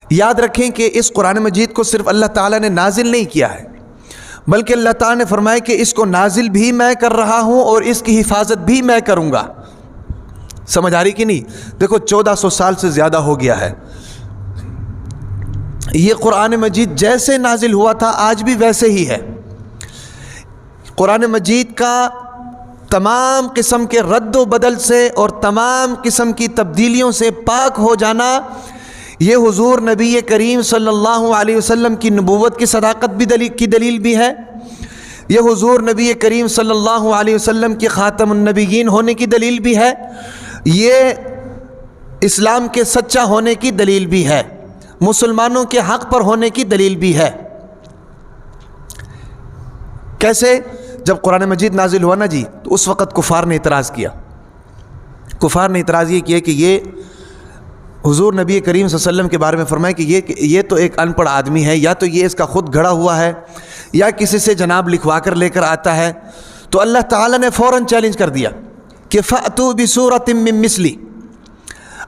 یاد رکھیں کہ اس قرآن مجید کو صرف اللہ تعالیٰ نے نازل نہیں کیا ہے، بلکہ اللہ تعالیٰ نے فرمایا کہ اس کو نازل بھی میں کر رہا ہوں اور اس کی حفاظت بھی میں کروں گا۔ سمجھ آ رہی کہ نہیں؟ دیکھو 1400 سال سے زیادہ ہو گیا ہے، یہ قرآن مجید جیسے نازل ہوا تھا آج بھی ویسے ہی ہے۔ قرآن مجید کا تمام قسم کے رد و بدل سے اور تمام قسم کی تبدیلیوں سے پاک ہو جانا، یہ حضور نبی کریم صلی اللہ علیہ وسلم کی نبوت کی صداقت بھی دلیل بھی ہے، یہ حضور نبی کریم صلی اللہ علیہ وسلم کی خاتم النبیین ہونے کی دلیل بھی ہے، یہ اسلام کے سچا ہونے کی دلیل بھی ہے، مسلمانوں کے حق پر ہونے کی دلیل بھی ہے۔ کیسے؟ جب قرآن مجید نازل ہوا نا جی، تو اس وقت کفار نے اعتراض کیا۔ کفار نے اعتراض یہ کیا کہ یہ حضور نبی کریم صلی اللہ علیہ وسلم کے بارے میں فرمایا کہ یہ تو ایک ان پڑھ آدمی ہے، یا تو یہ اس کا خود گھڑا ہوا ہے یا کسی سے جناب لکھوا کر لے کر آتا ہے۔ تو اللہ تعالیٰ نے فوراً چیلنج کر دیا کہ فَأْتُوا بِسُورَةٍ مِّن مِّثْلِهِ،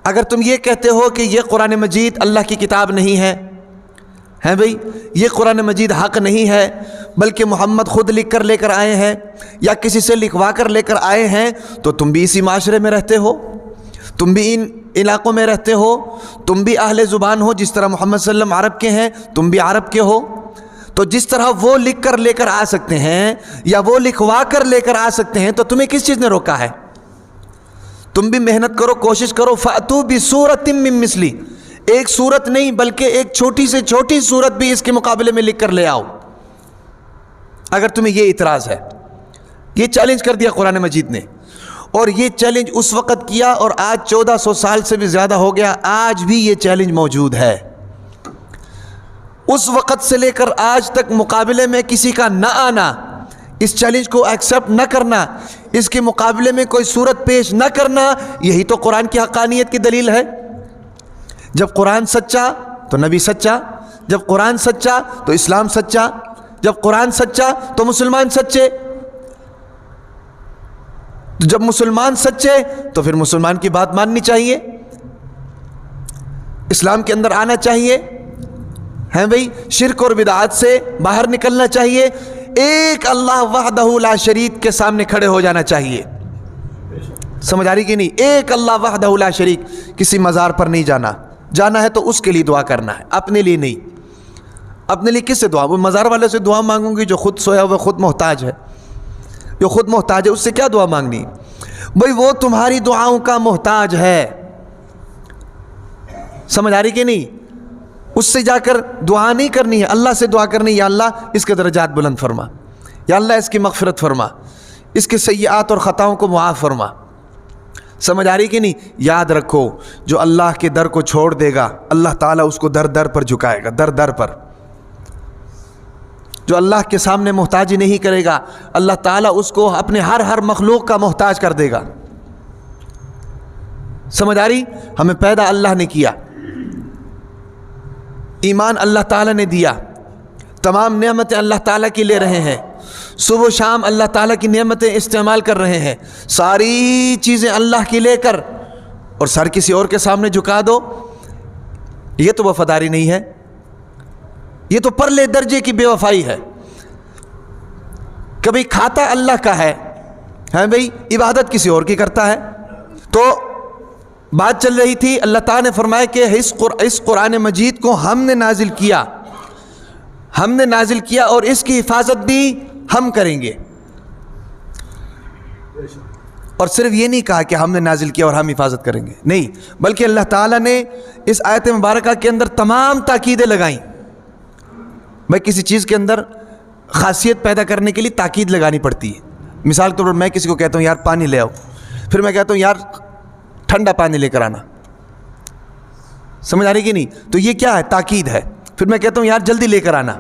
اگر تم یہ کہتے ہو کہ یہ قرآن مجید اللہ کی کتاب نہیں ہے بھئی، یہ قرآن مجید حق نہیں ہے بلکہ محمد خود لکھ کر لے کر آئے ہیں یا کسی سے لکھوا کر لے کر آئے ہیں، تو تم بھی اسی معاشرے میں رہتے ہو، تم بھی ان علاقوں میں رہتے ہو، تم بھی اہل زبان ہو، جس طرح محمد صلی اللہ علیہ وسلم عرب کے ہیں تم بھی عرب کے ہو، تو جس طرح وہ لکھ کر لے کر آ سکتے ہیں یا وہ لکھوا کر لے کر آ سکتے ہیں، تو تمہیں کس چیز نے روکا ہے؟ تم بھی محنت کرو، کوشش کرو۔ فَأْتُوا بِسُورَةٍ مِّن مِّثْلِهِ، ایک صورت نہیں بلکہ ایک چھوٹی سے چھوٹی صورت بھی اس کے مقابلے میں لکھ کر لے آؤ، اگر تمہیں یہ اعتراض ہے۔ یہ چیلنج کر دیا قرآن مجید نے، اور یہ چیلنج اس وقت کیا، اور آج 1400 سال سے بھی زیادہ ہو گیا، آج بھی یہ چیلنج موجود ہے۔ اس وقت سے لے کر آج تک مقابلے میں کسی کا نہ آنا، اس چیلنج کو ایکسیپٹ نہ کرنا، اس کے مقابلے میں کوئی صورت پیش نہ کرنا، یہی تو قرآن کی حقانیت کی دلیل ہے۔ جب قرآن سچا تو نبی سچا، جب قرآن سچا تو اسلام سچا، جب قرآن سچا تو مسلمان سچے، جب مسلمان سچے تو پھر مسلمان کی بات ماننی چاہیے، اسلام کے اندر آنا چاہیے، ہیں بھئی، شرک اور بدعات سے باہر نکلنا چاہیے، ایک اللہ وحدہ لا شریک کے سامنے کھڑے ہو جانا چاہیے۔ سمجھ آ رہی کہ نہیں؟ ایک اللہ وحدہ لا شریک، کسی مزار پر نہیں جانا، جانا ہے تو اس کے لیے دعا کرنا ہے، اپنے لیے نہیں۔ اپنے لیے کس سے دعا؟ وہ مزار والے سے دعا مانگوں گی جو خود سویا ہوا خود محتاج ہے، جو خود محتاج ہے، اس سے کیا دعا مانگنی؟ بھئی وہ تمہاری دعاؤں کا محتاج ہے۔ سمجھ آ رہی کہ نہیں؟ اس سے جا کر دعا نہیں کرنی ہے، اللہ سے دعا کرنی ہے، یا اللہ اس کے درجات بلند فرما، یا اللہ اس کی مغفرت فرما، اس کے سیئات اور خطاؤں کو معاف فرما۔ سمجھ آ رہی کہ نہیں؟ یاد رکھو، جو اللہ کے در کو چھوڑ دے گا اللہ تعالیٰ اس کو در در پر جھکائے گا، در در پر۔ جو اللہ کے سامنے محتاجی نہیں کرے گا اللہ تعالیٰ اس کو اپنے ہر مخلوق کا محتاج کر دے گا۔ سمجھ آ رہی؟ ہمیں پیدا اللہ نے کیا، ایمان اللہ تعالیٰ نے دیا، تمام نعمتیں اللہ تعالیٰ کی لے رہے ہیں، صبح و شام اللہ تعالیٰ کی نعمتیں استعمال کر رہے ہیں، ساری چیزیں اللہ کی لے کر اور سر کسی اور کے سامنے جھکا دو، یہ تو وفاداری نہیں ہے، یہ تو پرلے درجے کی بے وفائی ہے۔ کبھی کھاتا اللہ کا ہے بھئی، عبادت کسی اور کی کرتا ہے۔ تو بات چل رہی تھی، اللہ تعالیٰ نے فرمایا کہ اس قرآن مجید کو ہم نے نازل کیا، ہم نے نازل کیا اور اس کی حفاظت بھی ہم کریں گے۔ اور صرف یہ نہیں کہا کہ ہم نے نازل کیا اور ہم حفاظت کریں گے، نہیں، بلکہ اللہ تعالیٰ نے اس آیت مبارکہ کے اندر تمام تاکیدیں لگائیں۔ بھائی کسی چیز کے اندر خاصیت پیدا کرنے کے لیے تاکید لگانی پڑتی ہے۔ مثال کے طور پر میں کسی کو کہتا ہوں یار پانی لے آؤ، پھر میں کہتا ہوں یار ٹھنڈا پانی لے کر آنا، سمجھ آ رہی کہ نہیں؟ تو یہ کیا ہے؟ تاکید ہے۔ پھر میں کہتا ہوں یار جلدی لے کر آنا،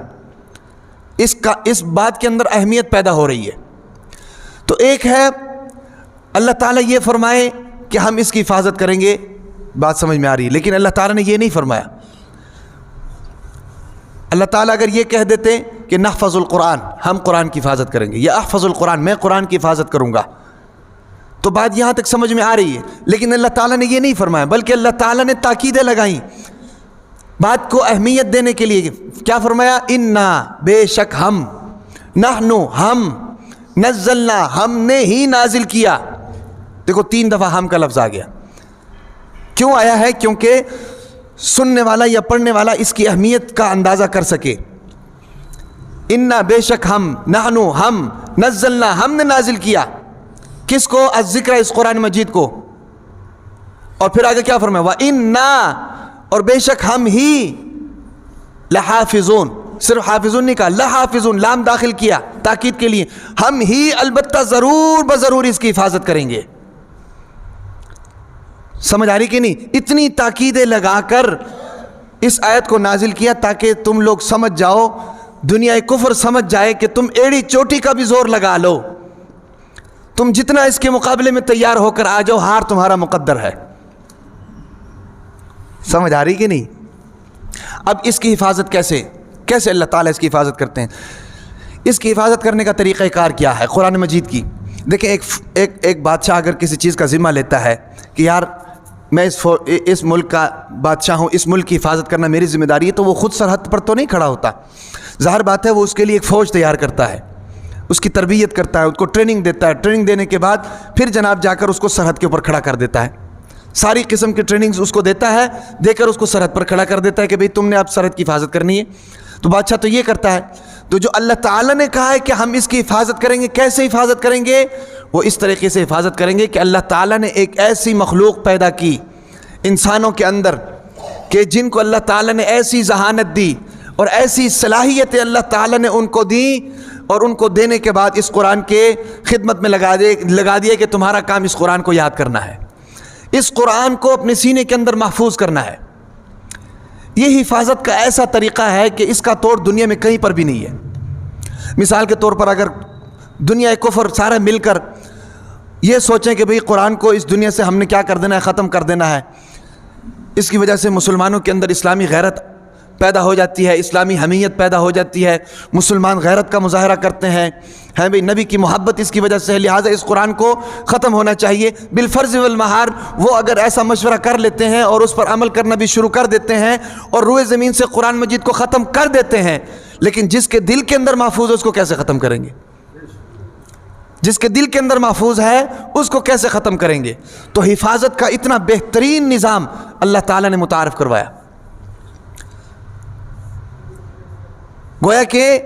اس بات کے اندر اہمیت پیدا ہو رہی ہے۔ تو ایک ہے اللہ تعالیٰ یہ فرمائے کہ ہم اس کی حفاظت کریں گے، بات سمجھ میں آ رہی ہے، لیکن اللہ تعالیٰ نے یہ نہیں فرمایا۔ اللہ تعالیٰ اگر یہ کہہ دیتے کہ نحفظ القرآن، ہم قرآن کی حفاظت کریں گے، یا احفظ القرآن، میں قرآن کی حفاظت کروں گا، تو بات یہاں تک سمجھ میں آ رہی ہے، لیکن اللہ تعالیٰ نے یہ نہیں فرمایا، بلکہ اللہ تعالیٰ نے تاکیدیں لگائیں بات کو اہمیت دینے کے لیے کیا فرمایا؟ انا بے شک ہم، نحنو ہم، نزلنا ہم نے ہی نازل کیا. دیکھو 3 دفعہ ہم کا لفظ آ گیا. کیوں آیا ہے؟ کیونکہ سننے والا یا پڑھنے والا اس کی اہمیت کا اندازہ کر سکے. انا بے شک ہم، نحنو ہم، نزلنا ہم نے نازل کیا. کس کو؟ الذکر، اس قرآن مجید کو. اور پھر آگے کیا فرمایا؟ وَإِنَّا، اور بے شک ہم ہی، لحافظون، صرف حافظون نہیں کہا، لحافظون، لام داخل کیا تاکید کے لیے. ہم ہی البتہ ضرور بضرور اس کی حفاظت کریں گے. سمجھ آ رہی کہ نہیں؟ اتنی تاکیدیں لگا کر اس آیت کو نازل کیا تاکہ تم لوگ سمجھ جاؤ، دنیا کفر سمجھ جائے کہ تم ایڑی چوٹی کا بھی زور لگا لو، تم جتنا اس کے مقابلے میں تیار ہو کر آ جاؤ، ہار تمہارا مقدر ہے. سمجھ آ رہی کہ نہیں؟ اب اس کی حفاظت کیسے اللہ تعالیٰ اس کی حفاظت کرتے ہیں؟ اس کی حفاظت کرنے کا طریقہ کار کیا ہے قرآن مجید کی؟ دیکھیں، ایک بادشاہ اگر کسی چیز کا ذمہ لیتا ہے کہ یار میں اس ملک کا بادشاہ ہوں، اس ملک کی حفاظت کرنا میری ذمہ داری ہے، تو وہ خود سرحد پر تو نہیں کھڑا ہوتا. ظاہر بات ہے وہ اس کے لیے ایک فوج تیار کرتا ہے، اس کی تربیت کرتا ہے، اس کو ٹریننگ دیتا ہے. ٹریننگ دینے کے بعد پھر جناب جا کر اس کو سرحد کے اوپر کھڑا کر دیتا ہے. ساری قسم کی ٹریننگز اس کو دیتا ہے، دے کر اس کو سرحد پر کھڑا کر دیتا ہے کہ بھئی تم نے اب سرحد کی حفاظت کرنی ہے. تو بادشاہ تو یہ کرتا ہے. تو جو اللہ تعالیٰ نے کہا ہے کہ ہم اس کی حفاظت کریں گے، کیسے حفاظت کریں گے؟ وہ اس طریقے سے حفاظت کریں گے کہ اللہ تعالیٰ نے ایک ایسی مخلوق پیدا کی انسانوں کے اندر کہ جن کو اللہ تعالیٰ نے ایسی ذہانت دی اور ایسی صلاحیتیں اللہ تعالیٰ نے ان کو دی، اور ان کو دینے کے بعد اس قرآن کے خدمت میں لگا دیا کہ تمہارا کام اس قرآن کو یاد کرنا ہے، اس قرآن کو اپنے سینے کے اندر محفوظ کرنا ہے. یہ حفاظت کا ایسا طریقہ ہے کہ اس کا توڑ دنیا میں کہیں پر بھی نہیں ہے. مثال کے طور پر اگر دنیا کفر سارا مل کر یہ سوچیں کہ بھئی قرآن کو اس دنیا سے ہم نے کیا کر دینا ہے، ختم کر دینا ہے، اس کی وجہ سے مسلمانوں کے اندر اسلامی غیرت پیدا ہو جاتی ہے، اسلامی حمیت پیدا ہو جاتی ہے، مسلمان غیرت کا مظاہرہ کرتے ہیں بھئی نبی کی محبت اس کی وجہ سے ہے، لہٰذا اس قرآن کو ختم ہونا چاہیے. بالفرض والمحال وہ اگر ایسا مشورہ کر لیتے ہیں اور اس پر عمل کرنا بھی شروع کر دیتے ہیں اور روئے زمین سے قرآن مجید کو ختم کر دیتے ہیں، لیکن جس کے دل کے اندر محفوظ ہے اس کو کیسے ختم کریں گے؟ جس کے دل کے اندر محفوظ ہے اس کو کیسے ختم کریں گے؟ تو حفاظت کا اتنا بہترین نظام اللہ تعالیٰ نے متعارف کروایا. گویا کہ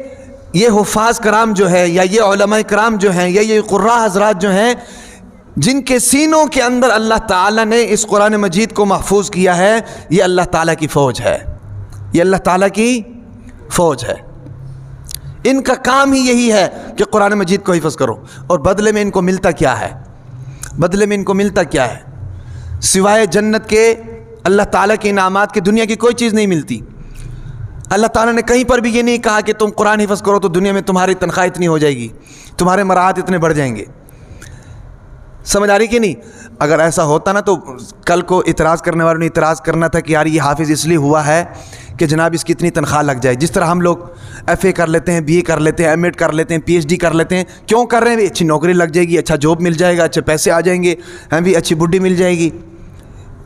یہ حفاظ کرام جو ہے، یا یہ علماء کرام جو ہیں، یا یہ قراء حضرات جو ہیں، جن کے سینوں کے اندر اللہ تعالیٰ نے اس قرآن مجید کو محفوظ کیا ہے، یہ اللہ تعالیٰ کی فوج ہے، یہ اللہ تعالیٰ کی فوج ہے. ان کا کام ہی یہی ہے کہ قرآن مجید کو حفظ کرو. اور بدلے میں ان کو ملتا کیا ہے؟ بدلے میں ان کو ملتا کیا ہے؟ سوائے جنت کے اللہ تعالیٰ کے انعامات کی دنیا کی کوئی چیز نہیں ملتی. اللہ تعالیٰ نے کہیں پر بھی یہ نہیں کہا کہ تم قرآن حفظ کرو تو دنیا میں تمہاری تنخواہ اتنی ہو جائے گی، تمہارے مراعات اتنے بڑھ جائیں گے. سمجھ آ رہی کہ نہیں؟ اگر ایسا ہوتا نا تو کل کو اعتراض کرنے والوں نے اعتراض کرنا تھا کہ یار یہ حافظ اس لیے ہوا ہے کہ جناب اس کی اتنی تنخواہ لگ جائے. جس طرح ہم لوگ ایف اے کر لیتے ہیں، بی اے کر لیتے ہیں، ایم ایڈ کر لیتے ہیں، پی ایچ ڈی کر لیتے ہیں، کیوں کر رہے ہیں؟ اچھی نوکری لگ جائے گی، اچھا جاب مل جائے گا، اچھے پیسے آ جائیں گے، بھی اچھی بڈھی مل جائے گی.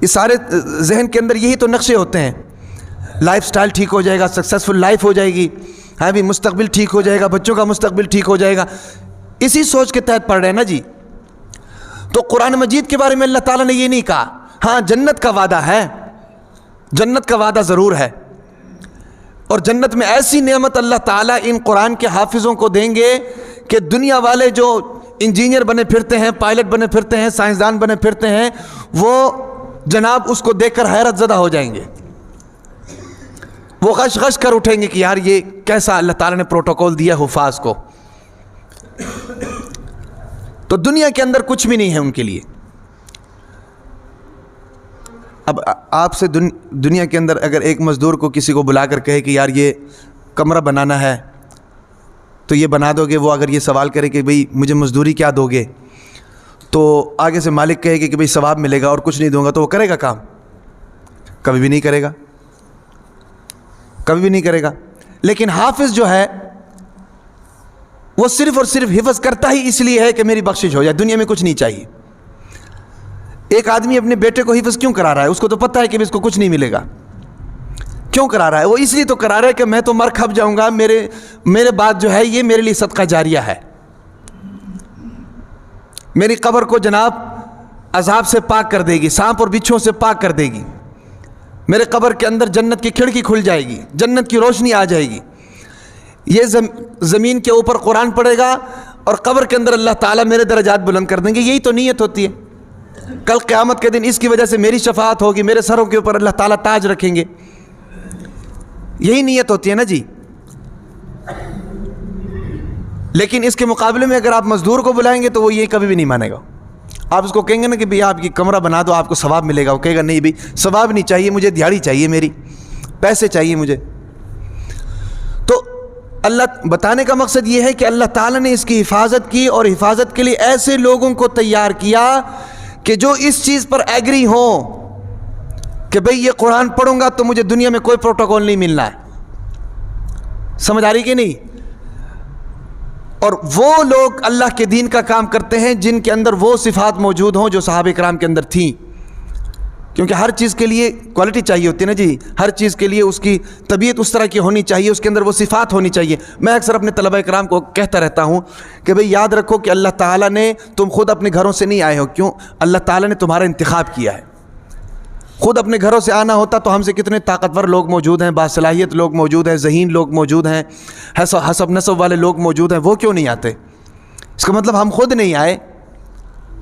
یہ سارے ذہن کے اندر یہی تو نقشے ہوتے ہیں. لائف سٹائل ٹھیک ہو جائے گا، سکسیسفل لائف ہو جائے گی، بھی مستقبل ٹھیک ہو جائے گا، بچوں کا مستقبل ٹھیک ہو جائے گا. اسی سوچ کے تحت پڑھ رہے ہیں نا جی. تو قرآن مجید کے بارے میں اللہ تعالیٰ نے یہ نہیں کہا. ہاں جنت کا وعدہ ہے، جنت کا وعدہ ضرور ہے، اور جنت میں ایسی نعمت اللہ تعالیٰ ان قرآن کے حافظوں کو دیں گے کہ دنیا والے جو انجینئر بنے پھرتے ہیں، پائلٹ بنے پھرتے ہیں، سائنسدان بنے پھرتے ہیں، وہ جناب اس کو دیکھ کر حیرت زدہ ہو جائیں گے. وہ غش غش کر اٹھیں گے کہ یار یہ کیسا اللہ تعالیٰ نے پروٹوکول دیا حفاظ کو. تو دنیا کے اندر کچھ بھی نہیں ہے ان کے لیے. اب آپ سے دنیا کے اندر اگر ایک مزدور کو کسی کو بلا کر کہے کہ یار یہ کمرہ بنانا ہے تو یہ بنا دو گے، وہ اگر یہ سوال کرے کہ بھئی مجھے مزدوری کیا دو گے، تو آگے سے مالک کہے کہ بھئی ثواب ملے گا اور کچھ نہیں دوں گا، تو وہ کرے گا کام؟ کبھی بھی نہیں کرے گا، کبھی بھی نہیں کرے گا. لیکن حافظ جو ہے وہ صرف اور صرف حفظ کرتا ہی اس لیے ہے کہ میری بخشش ہو جائے، دنیا میں کچھ نہیں چاہیے. ایک آدمی اپنے بیٹے کو حفظ کیوں کرا رہا ہے؟ اس کو تو پتہ ہے کہ اس کو کچھ نہیں ملے گا. کیوں کرا رہا ہے؟ وہ اس لیے تو کرا رہا ہے کہ میں تو مر کھپ جاؤں گا، میرے بعد جو ہے یہ میرے لیے صدقہ جاریہ ہے، میری قبر کو جناب عذاب سے پاک کر دے گی، سانپ اور بچھوں سے پاک کر دے گی، میرے قبر کے اندر جنت کی کھڑکی کھل جائے گی، جنت کی روشنی آ جائے گی، یہ زمین کے اوپر قرآن پڑھے گا اور قبر کے اندر اللہ تعالیٰ میرے درجات بلند کر دیں گے۔ یہی تو نیت ہوتی ہے، کل قیامت کے دن اس کی وجہ سے میری شفاعت ہوگی، میرے سروں کے اوپر اللہ تعالیٰ تاج رکھیں گے، یہی نیت ہوتی ہے نا جی۔ لیکن اس کے مقابلے میں اگر آپ مزدور کو بلائیں گے تو وہ یہ کبھی بھی نہیں مانے گا۔ آپ اس کو کہیں گے نا کہ بھئی آپ کی کمرہ بنا دو، آپ کو ثواب ملے گا، وہ کہے گا نہیں بھئی ثواب نہیں چاہیے مجھے، دیہڑی چاہیے، میری پیسے چاہیے مجھے۔ تو اللہ بتانے کا مقصد یہ ہے کہ اللہ تعالیٰ نے اس کی حفاظت کی، اور حفاظت کے لیے ایسے لوگوں کو تیار کیا کہ جو اس چیز پر ایگری ہوں کہ بھئی یہ قرآن پڑھوں گا تو مجھے دنیا میں کوئی پروٹوکول نہیں ملنا ہے۔ سمجھ آ رہی کہ نہیں؟ اور وہ لوگ اللہ کے دین کا کام کرتے ہیں جن کے اندر وہ صفات موجود ہوں جو صحابہ کرام کے اندر تھیں، کیونکہ ہر چیز کے لیے کوالٹی چاہیے ہوتی ہے نا جی، ہر چیز کے لیے اس کی طبیعت اس طرح کی ہونی چاہیے، اس کے اندر وہ صفات ہونی چاہیے۔ میں اکثر اپنے طلبہ کرام کو کہتا رہتا ہوں کہ بھئی یاد رکھو کہ اللہ تعالیٰ نے، تم خود اپنے گھروں سے نہیں آئے ہو، کیوں؟ اللہ تعالیٰ نے تمہارا انتخاب کیا ہے۔ خود اپنے گھروں سے آنا ہوتا تو ہم سے کتنے طاقتور لوگ موجود ہیں، باصلاحیت لوگ موجود ہیں، ذہین لوگ موجود ہیں، حسب نسب والے لوگ موجود ہیں، وہ کیوں نہیں آتے؟ اس کا مطلب ہم خود نہیں آئے،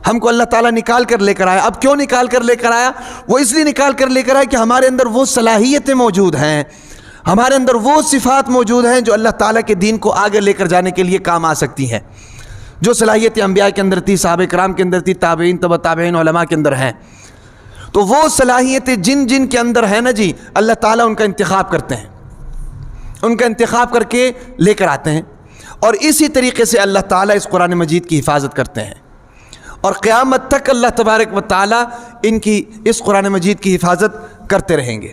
ہم کو اللہ تعالیٰ نکال کر لے کر آیا۔ اب کیوں نکال کر لے کر آیا؟ وہ اس لیے نکال کر لے کر آیا کہ ہمارے اندر وہ صلاحیتیں موجود ہیں، ہمارے اندر وہ صفات موجود ہیں جو اللہ تعالیٰ کے دین کو آگے لے کر جانے کے لیے کام آ سکتی ہیں، جو صلاحیتیں انبیاء کے اندر تھی، صحابہ کرام کے اندر تھی، تابعین، تبع تابعین، علماء کے اندر ہیں۔ تو وہ صلاحیتیں جن کے اندر ہے نا جی، اللہ تعالیٰ ان کا انتخاب کرتے ہیں، ان کا انتخاب کر کے لے کر آتے ہیں، اور اسی طریقے سے اللہ تعالیٰ اس قرآن مجید کی حفاظت کرتے ہیں، اور قیامت تک اللہ تبارک و تعالیٰ ان کی اس قرآن مجید کی حفاظت کرتے رہیں گے۔